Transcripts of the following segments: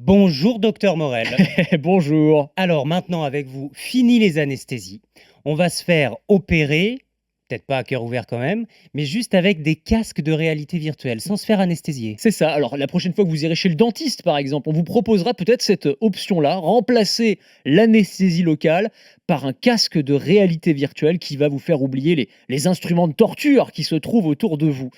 Bonjour docteur Morel. Bonjour. Alors maintenant avec vous, fini les anesthésies. On va se faire opérer, peut-être pas à cœur ouvert quand même, mais juste avec des casques de réalité virtuelle, sans se faire anesthésier. C'est ça. Alors, la prochaine fois que vous irez chez le dentiste, par exemple, on vous proposera peut-être cette option-là, remplacer l'anesthésie locale par un casque de réalité virtuelle qui va vous faire oublier les instruments de torture qui se trouvent autour de vous.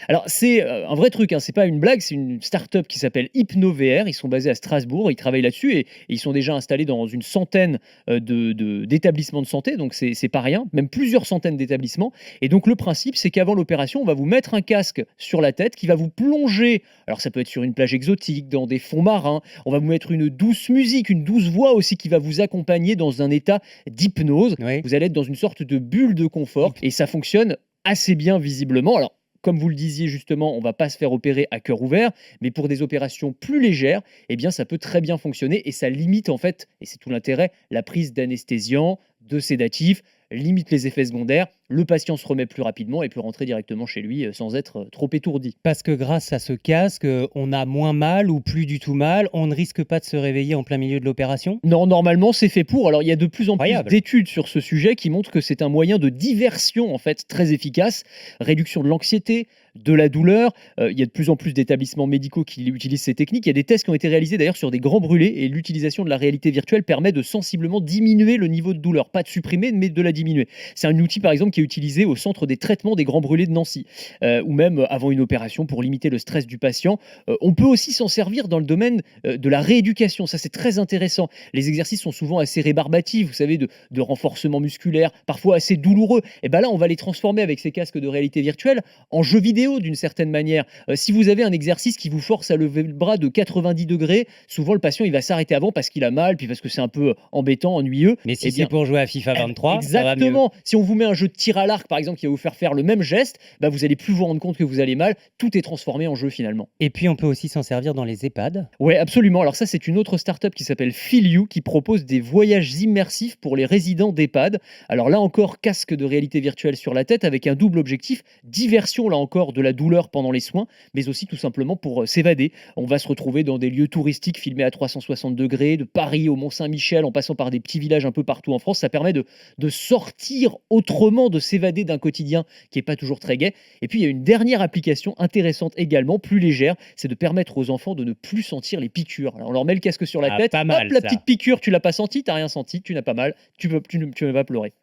Alors, c'est un vrai truc, hein, c'est pas une blague, c'est une start-up qui s'appelle HypnoVR. Ils sont basés à Strasbourg, ils travaillent là-dessus et ils sont déjà installés dans une centaine d'établissements de santé, donc c'est pas rien, même plusieurs centaines d'établissements. Et donc, le principe, c'est qu'avant l'opération, on va vous mettre un casque sur la tête qui va vous plonger. Alors, ça peut être sur une plage exotique, dans des fonds marins. On va vous mettre une douce musique, une douce voix aussi qui va vous accompagner dans un état d'hypnose. Oui. Vous allez être dans une sorte de bulle de confort et ça fonctionne assez bien visiblement. Alors, comme vous le disiez justement, on ne va pas se faire opérer à cœur ouvert, mais pour des opérations plus légères, eh bien ça peut très bien fonctionner et ça limite en fait, et c'est tout l'intérêt, la prise d'anesthésiants, de sédatifs, limite les effets secondaires, le patient se remet plus rapidement et peut rentrer directement chez lui sans être trop étourdi. Parce que grâce à ce casque, on a moins mal ou plus du tout mal, on ne risque pas de se réveiller en plein milieu de l'opération. Non, normalement, c'est fait pour. Alors, il y a de plus en plus Incroyable. d'études sur ce sujet qui montrent que c'est un moyen de diversion, en fait, très efficace. Réduction de l'anxiété, de la douleur. Il y a de plus en plus d'établissements médicaux qui utilisent ces techniques. Il y a des tests qui ont été réalisés d'ailleurs sur des grands brûlés et l'utilisation de la réalité virtuelle permet de sensiblement diminuer le niveau de douleur. Pas de supprimer, mais de la diminuer. C'est un outil, par exemple, qui est utilisé au centre des traitements des grands brûlés de Nancy ou même avant une opération pour limiter le stress du patient. On peut aussi s'en servir dans le domaine de la rééducation. Ça, c'est très intéressant. Les exercices sont souvent assez rébarbatifs, vous savez, de renforcement musculaire, parfois assez douloureux. Et bien là, on va les transformer avec ces casques de réalité virtuelle en jeux vidéo d'une certaine manière. Si vous avez un exercice qui vous force à lever le bras de 90 degrés, souvent le patient il va s'arrêter avant parce qu'il a mal, puis parce que c'est un peu embêtant, ennuyeux. Mais si Eh c'est bien, pour jouer à FIFA 23, ça va mieux. exactement. Si on vous met un jeu de tir à l'arc, par exemple, qui va vous faire le même geste, bah, vous allez plus vous rendre compte que vous allez mal. Tout est transformé en jeu finalement. Et puis on peut aussi s'en servir dans les EHPAD. Ouais, absolument. Alors ça, c'est une autre start-up qui s'appelle FeelYou qui propose des voyages immersifs pour les résidents d'EHPAD. Alors là encore, casque de réalité virtuelle sur la tête avec un double objectif, diversion là encore de la douleur pendant les soins, mais aussi tout simplement pour s'évader. On va se retrouver dans des lieux touristiques filmés à 360 degrés, de Paris au Mont-Saint-Michel, en passant par des petits villages un peu partout en France. Ça permet de sortir autrement, de s'évader d'un quotidien qui n'est pas toujours très gai. Et puis il y a une dernière application intéressante également, plus légère, c'est de permettre aux enfants de ne plus sentir les piqûres. Alors, on leur met le casque sur la Ah, tête, pas hop, mal la ça. petite piqûre, tu l'as pas senti, t'as rien senti, tu n'as pas mal, tu ne vas pas pleurer.